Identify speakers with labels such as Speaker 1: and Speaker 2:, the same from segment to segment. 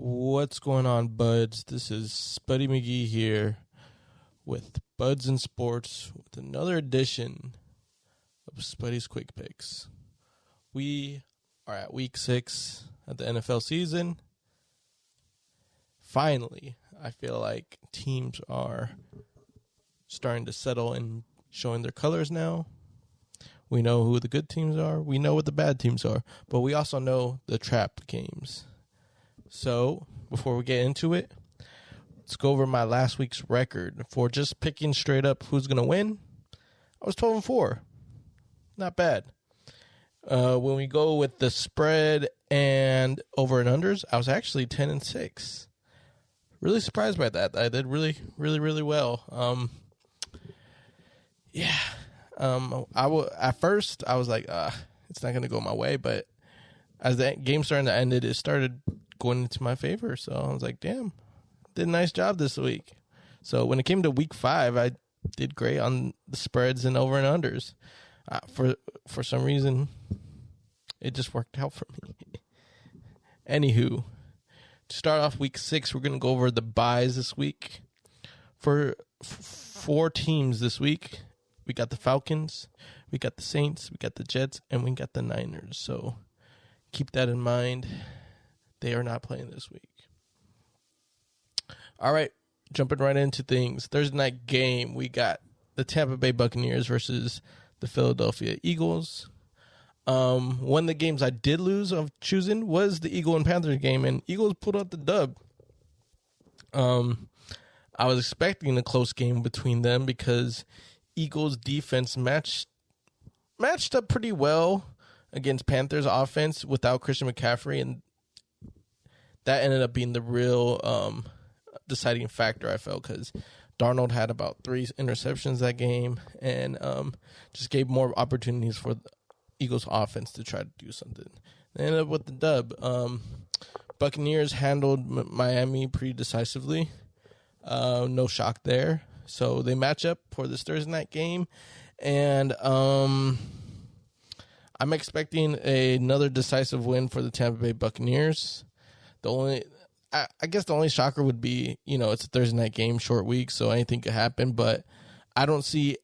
Speaker 1: What's going on, buds? This is Spuddy McGee here with Buds and Sports with another edition of Spuddy's Quick Picks. We are at week 6 of the NFL season. Finally, I feel like teams are starting to settle and showing their colors now. We know who the good teams are. We know what the bad teams are. But we also know the trap games. So, before we get into it, let's go over my last week's record for just picking straight up who's going to win. I was 12-4. Not bad. When we go with the spread and over and unders, I was actually 10-6. Really surprised by that. I did really well. At first, I was like, it's not going to go my way. But as the game started to end, it started going into my favor. So I was like, damn, did a nice job this week. So when it came to week 5, I did great on the spreads and over and unders. For some reason, it just worked out for me. Anywho, to start off week 6, we're going to go over the buys this week. For 4 teams this week, we got the Falcons, we got the Saints, we got the Jets, and we got the Niners. So keep that in mind. They are not playing this week. All right, jumping right into things. Thursday night game, we got the Tampa Bay Buccaneers versus the Philadelphia Eagles. One of the games I did lose of choosing was the Eagle and Panthers game, and Eagles pulled out the dub. I was expecting a close game between them because Eagles defense matched up pretty well against Panthers offense without Christian McCaffrey, and that ended up being the real deciding factor, I felt, because Darnold had about 3 interceptions that game and just gave more opportunities for the Eagles offense to try to do something. They ended up with the dub. Buccaneers handled Miami pretty decisively. No shock there. So they match up for this Thursday night game, and I'm expecting another decisive win for the Tampa Bay Buccaneers. I guess the only shocker would be, it's a Thursday night game, short week, so anything could happen. But I don't see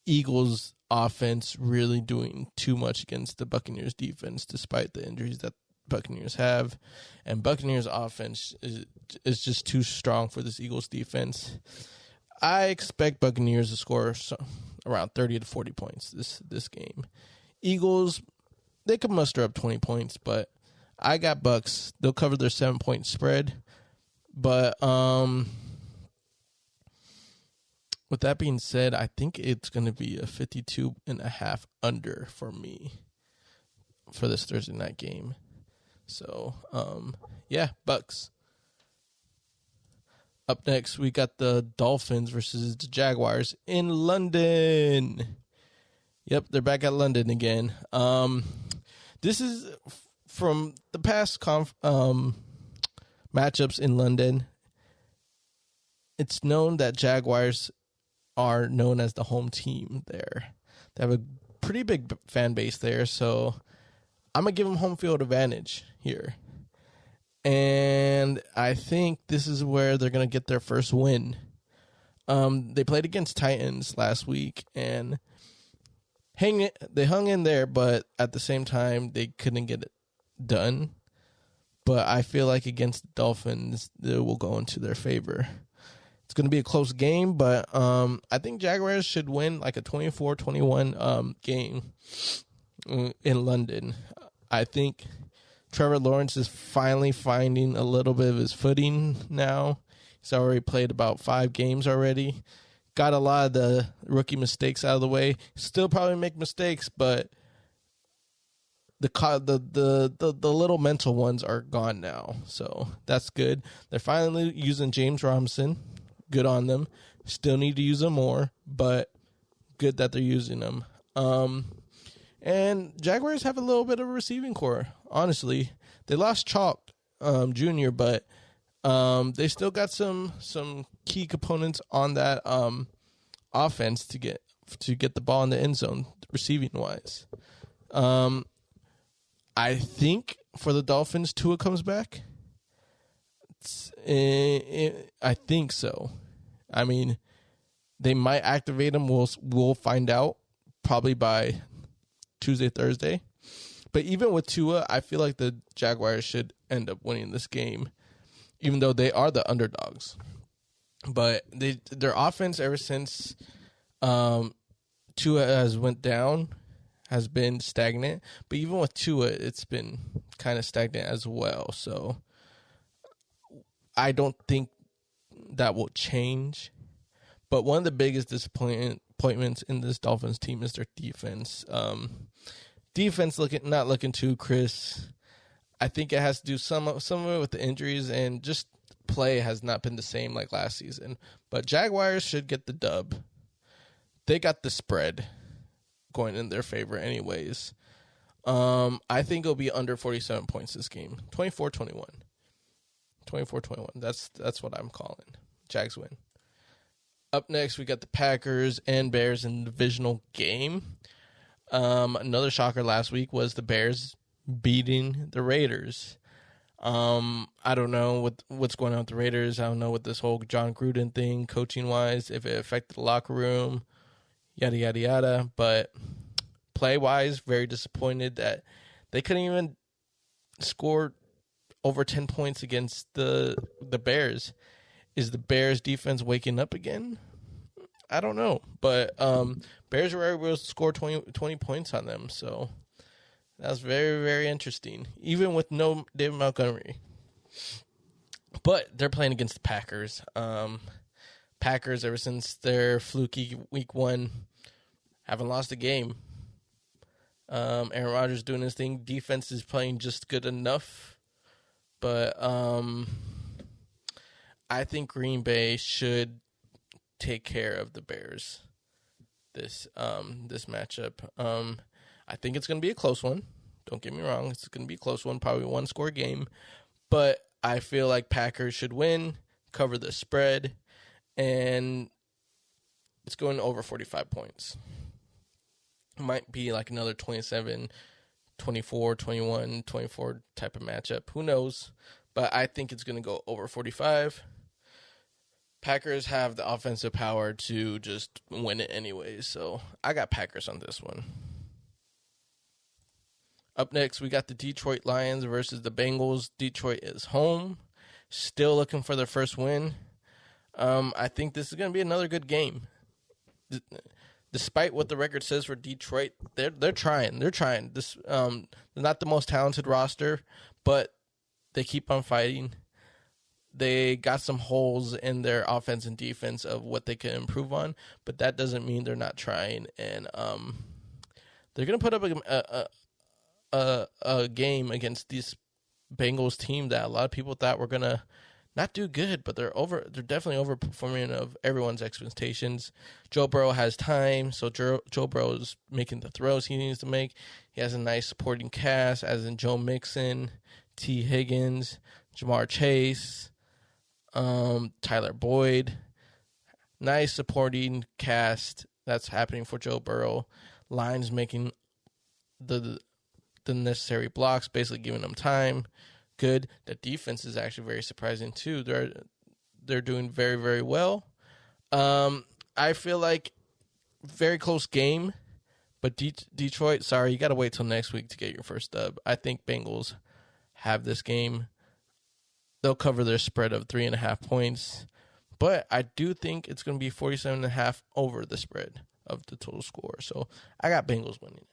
Speaker 1: Eagles offense really doing too much against the Buccaneers defense, despite the injuries that Buccaneers have. And Buccaneers offense is just too strong for this Eagles defense. I expect Buccaneers to score around 30 to 40 points this game. Eagles, they could muster up 20 points, but I got Bucks. They'll cover their 7-point spread. But with that being said, I think it's going to be a 52.5 under for me for this Thursday night game. So, Bucks. Up next, we got the Dolphins versus the Jaguars in London. Yep, they're back at London again. This is from the past matchups in London. It's known that Jaguars are known as the home team there. They have a pretty big fan base there, so I'm going to give them home field advantage here. And I think this is where they're going to get their first win. They played against Titans last week, and they hung in there, but at the same time, they couldn't get it done. But I feel like against the Dolphins, it will go into their favor. It's going to be a close game, but I think Jaguars should win like a 24-21 game in London. I think Trevor Lawrence is finally finding a little bit of his footing now. He's already played about 5 games already. Got a lot of the rookie mistakes out of the way. Still probably make mistakes, but the little mental ones are gone now. So that's good. They're finally using James Robinson. Good on them. Still need to use them more, but good that they're using them. And Jaguars have a little bit of a receiving core, honestly. They lost Chalk Jr., but they still got some key components on that offense to get the ball in the end zone, receiving-wise. I think for the Dolphins, Tua comes back. I think so. I mean, they might activate him. We'll find out probably by Tuesday, Thursday. But even with Tua, I feel like the Jaguars should end up winning this game, even though they are the underdogs. But their offense ever since Tua has went down has been stagnant. But even with Tua, it's been kind of stagnant as well. So I don't think that will change. But one of the biggest disappointments in this Dolphins team is their defense. Defense not looking too crisp. I think it has to do some of it with the injuries, and just play has not been the same like last season. But Jaguars should get the dub. They got the spread going in their favor anyways. I think it'll be under 47 points this game. 24-21. 24-21. That's what I'm calling. Jags win. Up next, we got the Packers and Bears in the divisional game. Another shocker last week was the Bears beating the Raiders. I don't know what's going on with the Raiders. I don't know what this whole John Gruden thing, coaching-wise, if it affected the locker room, yada, yada, yada. But play-wise, very disappointed that they couldn't even score over 10 points against the Bears. Is the Bears defense waking up again? I don't know. But Bears were able to score 20 points on them. So that's very, very interesting. Even with no David Montgomery. But they're playing against the Packers. Packers, ever since their fluky week 1, haven't lost a game. Aaron Rodgers doing his thing. Defense is playing just good enough. But I think Green Bay should take care of the Bears this matchup. I think it's going to be a close one. Don't get me wrong. It's going to be a close one, probably a one-score game. But I feel like Packers should win, cover the spread, and it's going over 45 points. It might be like another 27, 24, 21, 24 type of matchup. Who knows? But I think it's going to go over 45. Packers have the offensive power to just win it anyways, so I got Packers on this one. Up next, we got the Detroit Lions versus the Bengals. Detroit is home, still looking for their first win. I think this is going to be another good game. Despite what the record says for Detroit, they're trying. They're trying. They're not the most talented roster, but they keep on fighting. They got some holes in their offense and defense of what they can improve on, but that doesn't mean they're not trying. And they're going to put up a game against this Bengals team that a lot of people thought were going to not do good, but they're definitely overperforming of everyone's expectations. Joe Burrow has time, so Joe Burrow is making the throws he needs to make. He has a nice supporting cast, as in Joe Mixon, T. Higgins, Jamar Chase, Tyler Boyd. Nice supporting cast that's happening for Joe Burrow. Lions making the necessary blocks, basically giving them time. Good. The defense is actually very surprising too. They're doing very, very well. I feel like very close game, but Detroit, sorry, you got to wait till next week to get your first dub. I think Bengals have this game. They'll cover their spread of 3.5 points, but I do think it's going to be 47.5 over the spread of the total score. So I got Bengals winning.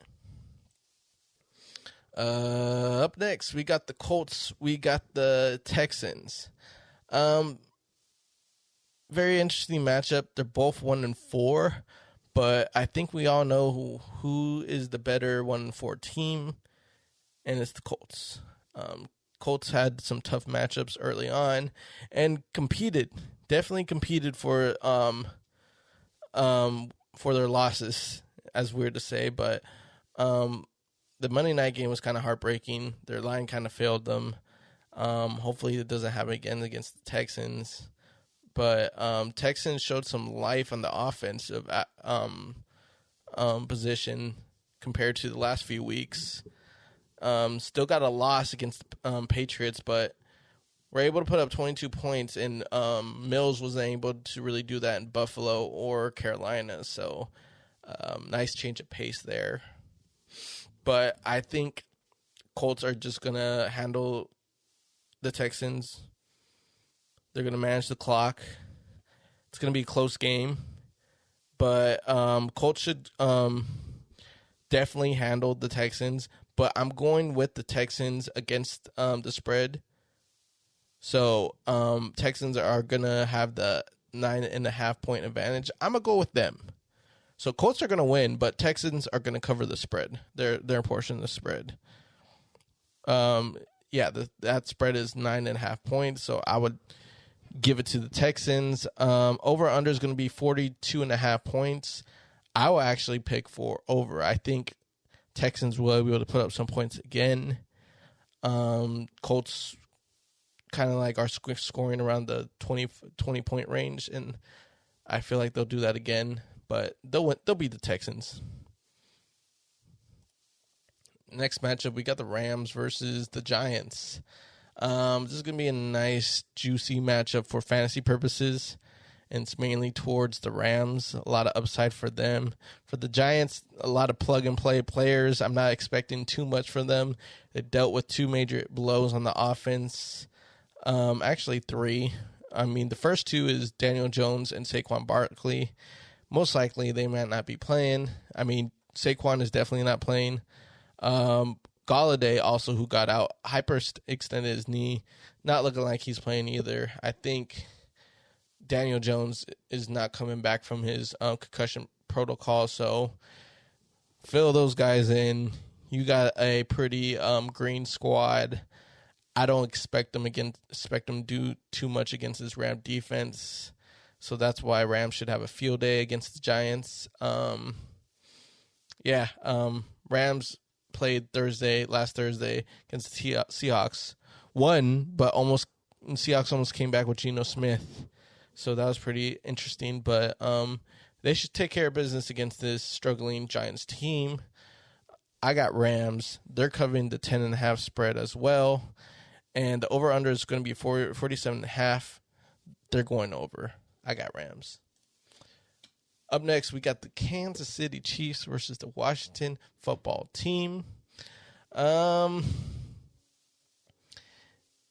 Speaker 1: Up next, we got the Colts. We got the Texans. Very interesting matchup. They're both 1-4, but I think we all know who is the better 1-4 team, and it's the Colts. Colts had some tough matchups early on and definitely competed for their losses, as weird to say, but the Monday night game was kind of heartbreaking. Their line kind of failed them. Hopefully it doesn't happen again against the Texans. But Texans showed some life on the offensive position compared to the last few weeks. Still got a loss against Patriots, but were able to put up 22 points, and Mills wasn't able to really do that in Buffalo or Carolina. So nice change of pace there. But I think Colts are just going to handle the Texans. They're going to manage the clock. It's going to be a close game. But Colts should definitely handle the Texans. But I'm going with the Texans against the spread. So Texans are going to have the 9.5 point advantage. I'm going to go with them. So Colts are going to win, but Texans are going to cover the spread, their portion of the spread. That spread is 9.5 points, so I would give it to the Texans. Over-under is going to be 42.5 points. I will actually pick for over. I think Texans will be able to put up some points again. Colts kind of like are scoring around the 20-point range, and I feel like they'll do that again. But they'll beat the Texans. Next matchup, we got the Rams versus the Giants. This is going to be a nice, juicy matchup for fantasy purposes, and it's mainly towards the Rams. A lot of upside for them. For the Giants, a lot of plug-and-play players. I'm not expecting too much from them. They dealt with 2 major blows on the offense. Actually, 3. I mean, the first 2 is Daniel Jones and Saquon Barkley. Most likely, they might not be playing. I mean, Saquon is definitely not playing. Galladay also, who got out, hyperextended his knee, not looking like he's playing either. I think Daniel Jones is not coming back from his concussion protocol, so fill those guys in. You got a pretty green squad. I don't expect them to do too much against this Ram defense. So that's why Rams should have a field day against the Giants. Rams played last Thursday against the Seahawks. Won, but Seahawks almost came back with Geno Smith. So that was pretty interesting. But they should take care of business against this struggling Giants team. I got Rams. They're covering the 10.5 spread as well. And the over-under is going to be 47.5. They're going over. I got Rams. Up next, we got the Kansas City Chiefs versus the Washington football team.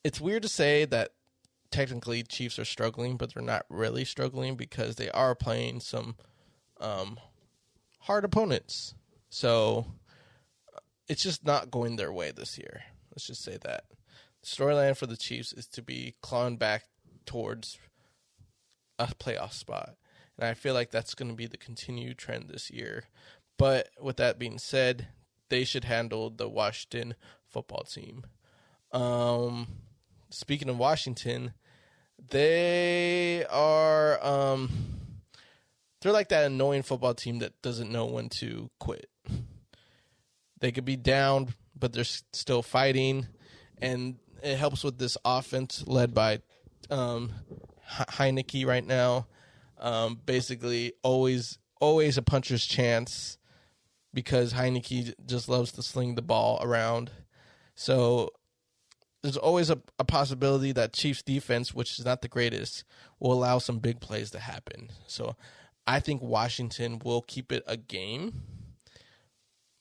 Speaker 1: It's weird to say that technically Chiefs are struggling, but they're not really struggling because they are playing some hard opponents. So it's just not going their way this year. Let's just say that. The storyline for the Chiefs is to be clawing back towards a playoff spot. And I feel like that's going to be the continued trend this year. But with that being said, they should handle the Washington football team. Speaking of Washington, they are they're like that annoying football team that doesn't know when to quit. They could be down, but they're still fighting, and it helps with this offense led by Heineke right now. Basically, always a puncher's chance because Heineke just loves to sling the ball around. So there's always a possibility that Chiefs defense, which is not the greatest, will allow some big plays to happen. So I think Washington will keep it a game,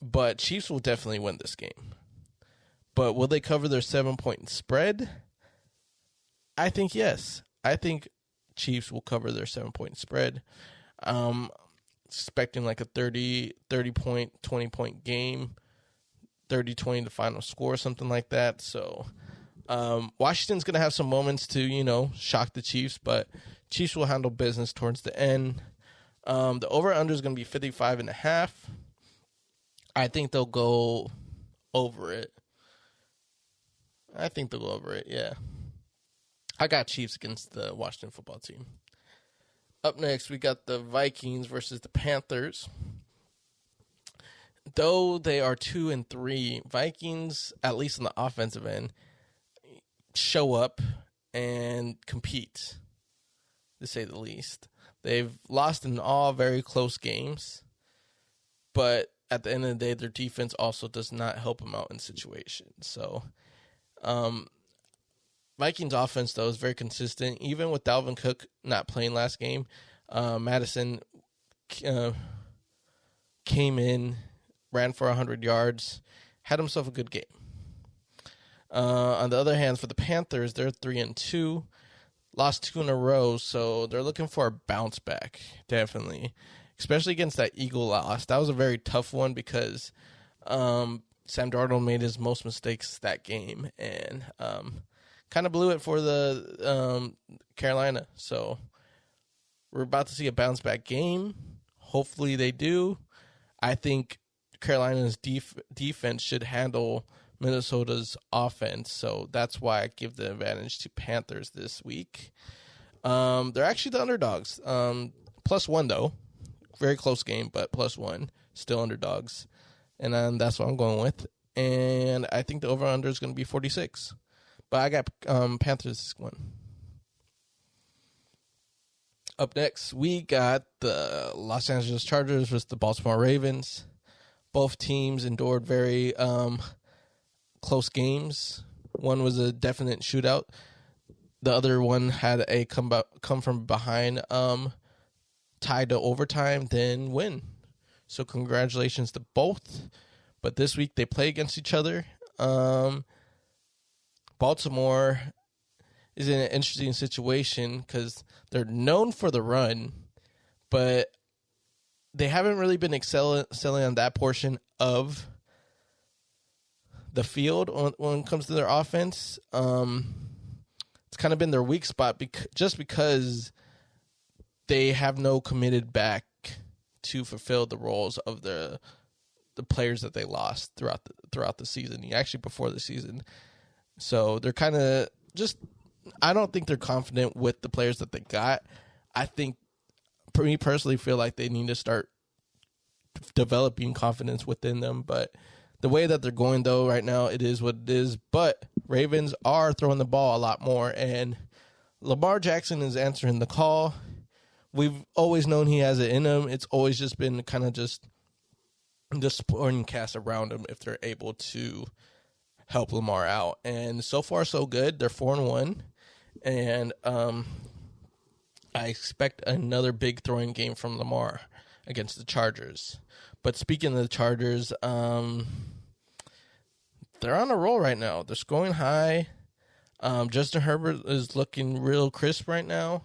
Speaker 1: but Chiefs will definitely win this game. But will they cover their 7-point spread? I think yes. I think Chiefs will cover their 7-point spread. Expecting like a 30-point, 20-point game, 30-20 the final score, something like that. So Washington's going to have some moments to, shock the Chiefs, but Chiefs will handle business towards the end. The over-under is going to be 55.5. I think they'll go over it. Yeah. I got Chiefs against the Washington football team. Up next, we got the Vikings versus the Panthers. Though they are 2-3, Vikings, at least on the offensive end, show up and compete, to say the least. They've lost in all very close games, but at the end of the day, their defense also does not help them out in situations. So, Vikings offense, though, is very consistent. Even with Dalvin Cook not playing last game, Madison came in, ran for 100 yards, had himself a good game. On the other hand, for the Panthers, they're 3-2, lost 2 in a row, so they're looking for a bounce back, definitely, especially against that Eagle loss. That was a very tough one because Sam Darnold made his most mistakes that game and kind of blew it for the Carolina. So we're about to see a bounce back game. Hopefully they do. I think Carolina's defense should handle Minnesota's offense, so that's why I give the advantage to Panthers this week. They're actually the underdogs. +1 though, very close game, but +1, still underdogs, and that's what I'm going with. And I think the over/under is going to be 46, but I got Panthers this one. Up next, we got the Los Angeles Chargers versus the Baltimore Ravens. Both teams endured very close games. One was a definite shootout. The other one had a come from behind, tied to overtime, then win. So congratulations to both. But this week they play against each other. Baltimore is in an interesting situation because they're known for the run, but they haven't really been excelling on that portion of the field when it comes to their offense. It's kind of been their weak spot just because they have no committed back to fulfill the roles of the players that they lost throughout the season, actually before the season. So they're kind of just, I don't think they're confident with the players that they got. I think, for me personally, feel like they need to start developing confidence within them. But the way that they're going, though, right now, it is what it is. But Ravens are throwing the ball a lot more, and Lamar Jackson is answering the call. We've always known he has it in him. It's always just been kind of just the supporting cast around him if they're able to help Lamar out. And so far, so good. They're 4-1. And I expect another big throwing game from Lamar against the Chargers. But speaking of the Chargers, they're on a roll right now. They're scoring high. Justin Herbert is looking real crisp right now.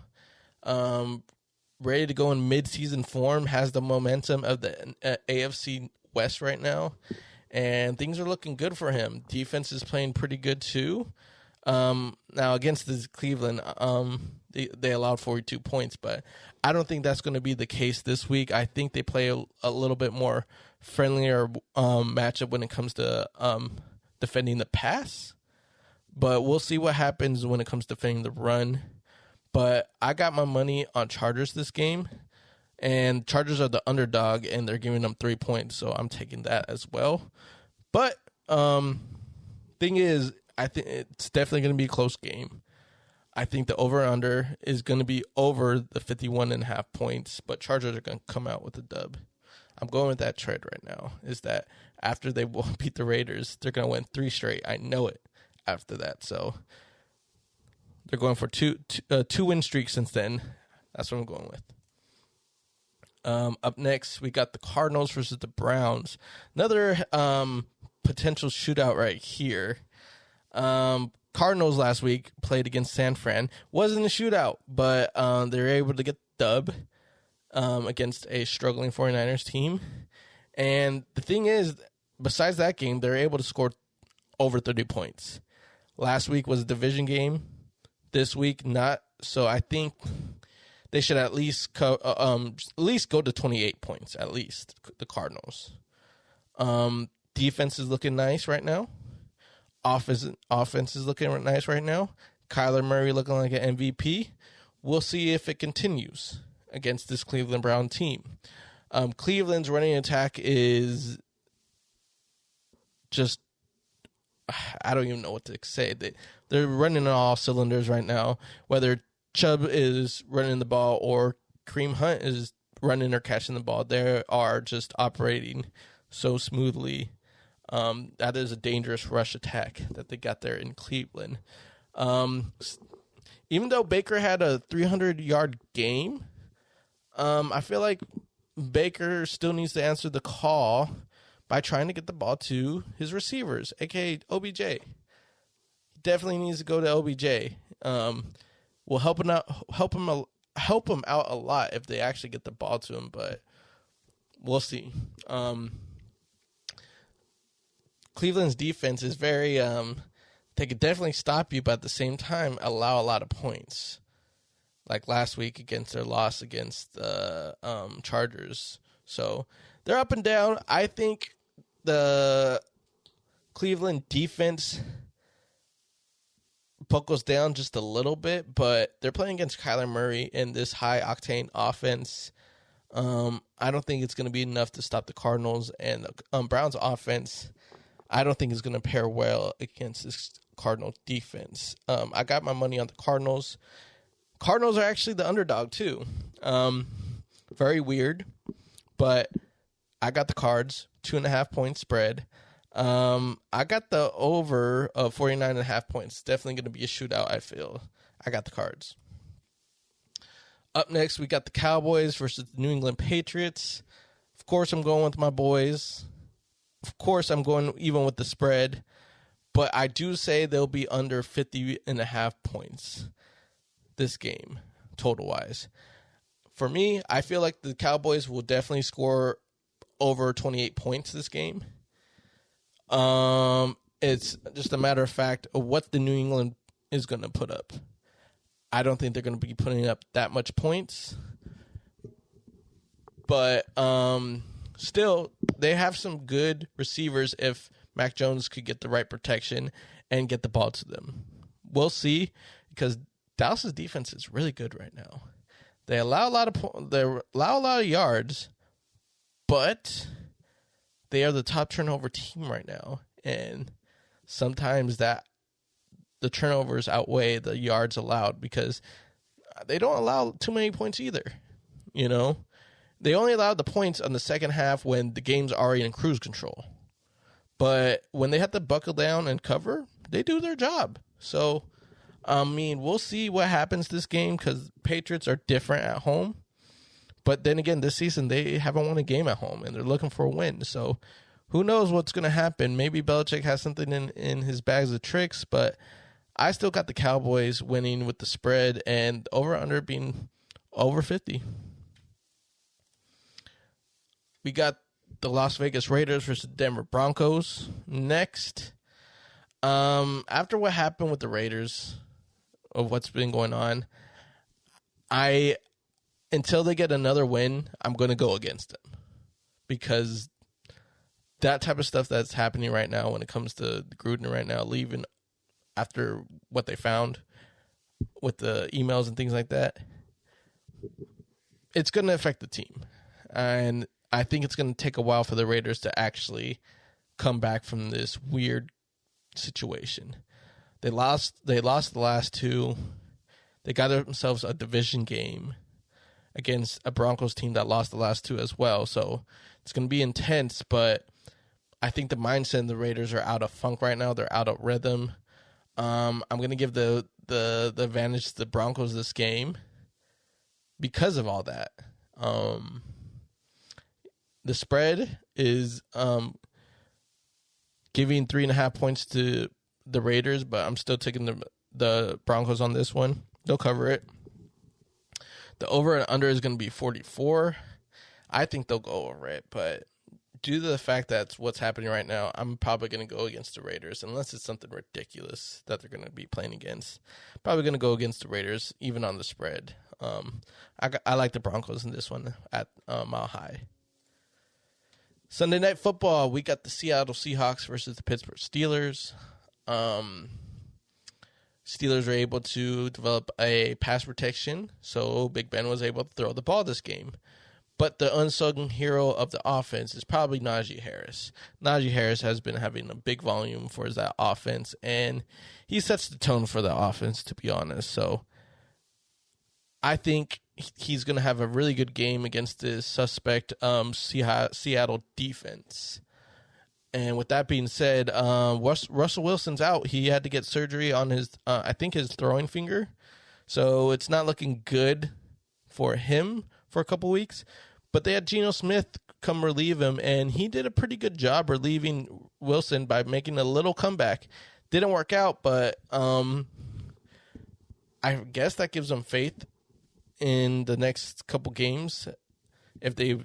Speaker 1: Ready to go in mid-season form, has the momentum of the AFC West right now. And things are looking good for him. Defense is playing pretty good too. Now against the Cleveland, they allowed 42 points, but I don't think that's going to be the case this week. I think they play a little bit more friendlier matchup when it comes to defending the pass. But we'll see what happens when it comes to defending the run. But I got my money on Chargers this game, and Chargers are the underdog, and they're giving them 3 points, so I'm taking that as well. But thing is, I think it's definitely going to be a close game. I think the over-under is going to be over the 51.5 points, but Chargers are going to come out with a dub. I'm going with that trend right now, is that after they beat the Raiders, they're going to win 3 straight. I know it after that, so they're going for two win streak since then. That's what I'm going with. Up next, we got the Cardinals versus the Browns. Another potential shootout right here. Cardinals last week played against San Fran. Wasn't a shootout, but they were able to get the dub against a struggling 49ers team. And the thing is, besides that game, they're able to score over 30 points. Last week was a division game. This week, not. So I think they should at least go to 28 points, at least, the Cardinals. Defense is looking nice right now. Offense is looking nice right now. Kyler Murray looking like an MVP. We'll see if it continues against this Cleveland Brown team. Cleveland's running attack is just, I don't even know what to say. They're running on all cylinders right now. Whether Chubb is running the ball or Kareem Hunt is running or catching the ball, they are just operating so smoothly. That is a dangerous rush attack that they got there in Cleveland. Even though Baker had a 300-yard game, I feel like Baker still needs to answer the call by trying to get the ball to his receivers, aka OBJ. Definitely needs to go to OBJ. Will help him out a lot if they actually get the ball to him, but we'll see. Cleveland's defense is very they could definitely stop you, but at the same time allow a lot of points. Like last week against their loss against the Chargers. So they're up and down. I think the Cleveland defense buckles down just a little bit, but they're playing against Kyler Murray in this high-octane offense. I don't think it's going to be enough to stop the Cardinals, and Browns offense, I don't think is going to pair well against this Cardinals defense. I got my money on the Cardinals. Cardinals are actually the underdog, too. Very weird, but I got the Cards, 2.5-point spread. I got the over of 49.5 points. Definitely going to be a shootout, I feel. I got the Cards. Up next, we got the Cowboys versus the New England Patriots. Of course, I'm going with my boys. Of course, I'm going even with the spread. But I do say they'll be under 50.5 points this game, total-wise. For me, I feel like the Cowboys will definitely score over 28 points this game. It's just a matter of fact of what the New England is going to put up. I don't think they're going to be putting up that much points. But still, they have some good receivers if Mac Jones could get the right protection and get the ball to them. We'll see, because Dallas's defense is really good right now. They allow a lot of yards, but they are the top turnover team right now, and sometimes that the turnovers outweigh the yards allowed because they don't allow too many points either. You know, they only allowed the points on the second half when the game's already in cruise control. But when they have to buckle down and cover, they do their job. So, I mean, we'll see what happens this game because Patriots are different at home. But then again, this season, they haven't won a game at home, and they're looking for a win. So who knows what's going to happen. Maybe Belichick has something in his bags of tricks, but I still got the Cowboys winning with the spread and over-under being over 50. We got the Las Vegas Raiders versus Denver Broncos next. After what happened with the Raiders, of what's been going on, until they get another win, I'm going to go against them. Because that type of stuff that's happening right now when it comes to Gruden right now, leaving after what they found with the emails and things like that, it's going to affect the team. And I think it's going to take a while for the Raiders to actually come back from this weird situation. They lost the last two. They got themselves a division game against a Broncos team that lost the last two as well. So it's going to be intense, but I think the mindset of the Raiders are out of funk right now. They're out of rhythm. I'm going to give the advantage to the Broncos this game because of all that. The spread is giving 3.5 points to the Raiders, but I'm still taking the Broncos on this one. They'll cover it. The over and under is going to be 44. I think they'll go over it, but due to the fact that's what's happening right now, I'm probably going to go against the Raiders, unless it's something ridiculous that they're going to be playing against. Probably going to go against the Raiders, even on the spread. I like the Broncos in this one at Mile High. Sunday Night Football, we got the Seattle Seahawks versus the Pittsburgh Steelers. Steelers were able to develop a pass protection, so Big Ben was able to throw the ball this game. But the unsung hero of the offense is probably Najee Harris. Najee Harris has been having a big volume for that offense, and he sets the tone for the offense, to be honest. So I think he's going to have a really good game against this suspect Seattle defense. And with that being said, Russell Wilson's out. He had to get surgery on his, I think, his throwing finger. So it's not looking good for him for a couple weeks. But they had Geno Smith come relieve him, and he did a pretty good job relieving Wilson by making a little comeback. Didn't work out, but I guess that gives them faith in the next couple games if they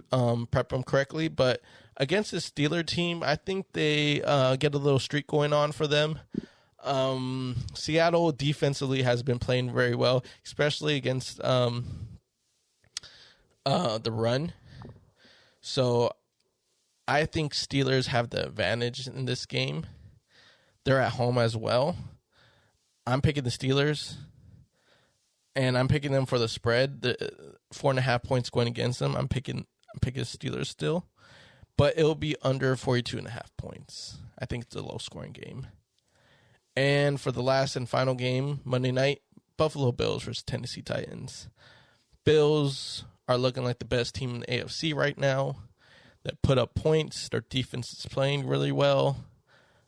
Speaker 1: prep them correctly. But against the Steeler team, I think they get a little streak going on for them. Seattle defensively has been playing very well, especially against the run. So I think Steelers have the advantage in this game. They're at home as well. I'm picking the Steelers, and I'm picking them for the spread. The 4.5 points going against them. I'm picking Steelers still, but it'll be under 42.5 points. I think it's a low-scoring game. And for the last and final game, Monday night, Buffalo Bills versus Tennessee Titans. Bills are looking like the best team in the AFC right now. That put up points. Their defense is playing really well.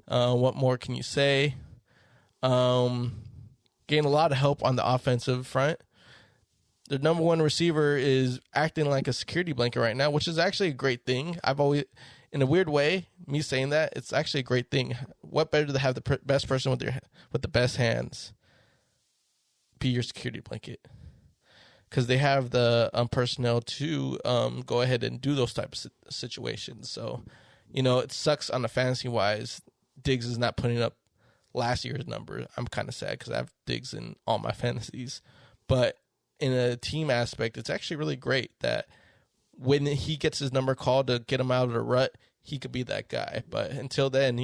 Speaker 1: What more can you say? Gained a lot of help on the offensive front. Their number one receiver is acting like a security blanket right now, which is actually a great thing. I've always, in a weird way, me saying that, it's actually a great thing. What better to have the best person with the best hands be your security blanket? Because they have the personnel to go ahead and do those types of situations. So, it sucks on the fantasy-wise. Diggs is not putting up last year's number. I'm kind of sad because I have Diggs in all my fantasies. But in a team aspect, it's actually really great that when he gets his number called to get him out of the rut, he could be that guy. But until then,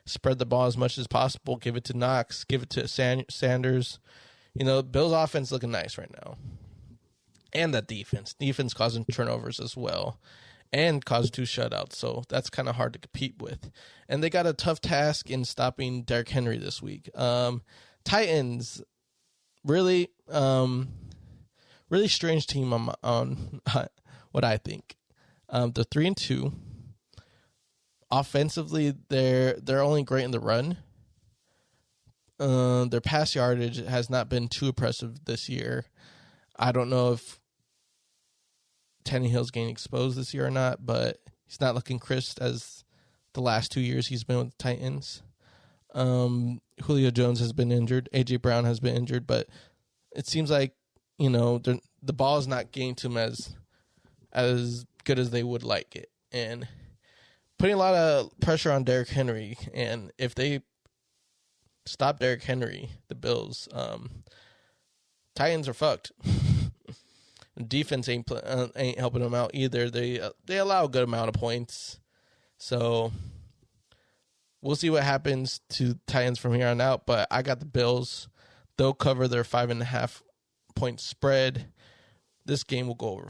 Speaker 1: spread the ball as much as possible. Give it to Knox. Give it to Sanders. Bills' offense looking nice right now. And that defense. Defense causing turnovers as well. And caused 2 shutouts. So that's kind of hard to compete with. And they got a tough task in stopping Derrick Henry this week. Titans, really strange team on what I think. They're 3-2. Offensively, they're only great in the run. Their pass yardage has not been too impressive this year. I don't know if Tannehill's getting exposed this year or not, but he's not looking crisp as the last 2 years he's been with the Titans. Julio Jones has been injured. A.J. Brown has been injured, but it seems like, the ball is not getting to them as good as they would like it. And putting a lot of pressure on Derrick Henry. And if they stop Derrick Henry, the Bills, Titans are fucked. Defense ain't helping them out either. They allow a good amount of points. So we'll see what happens to Titans from here on out. But I got the Bills. They'll cover their 5.5 point spread. This game will go over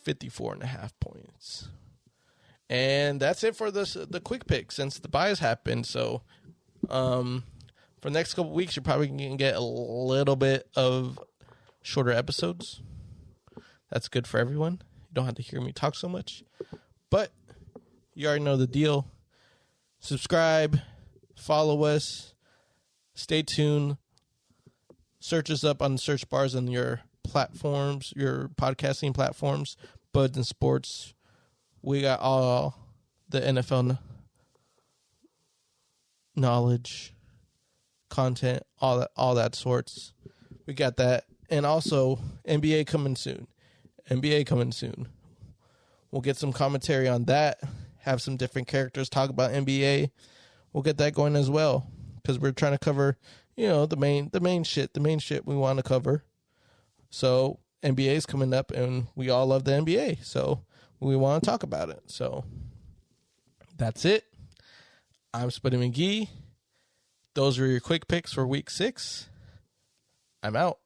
Speaker 1: 54.5 points. And that's it for the quick pick since the buys happened. So for the next couple weeks, you're probably going to get a little bit of shorter episodes. That's good for everyone. You don't have to hear me talk so much. But you already know the deal. Subscribe, follow us, stay tuned. Search us up on the search bars on your platforms, your podcasting platforms, Buds and Sports. We got all the NFL knowledge, content, all that sorts. We got that. And also, NBA coming soon. We'll get some commentary on that. Have some different characters talk about NBA. We'll get that going as well. Because we're trying to cover, the main shit we want to cover. So NBA is coming up and we all love the NBA. So we want to talk about it. So that's it. I'm Spuddy McGee. Those are your quick picks for week 6. I'm out.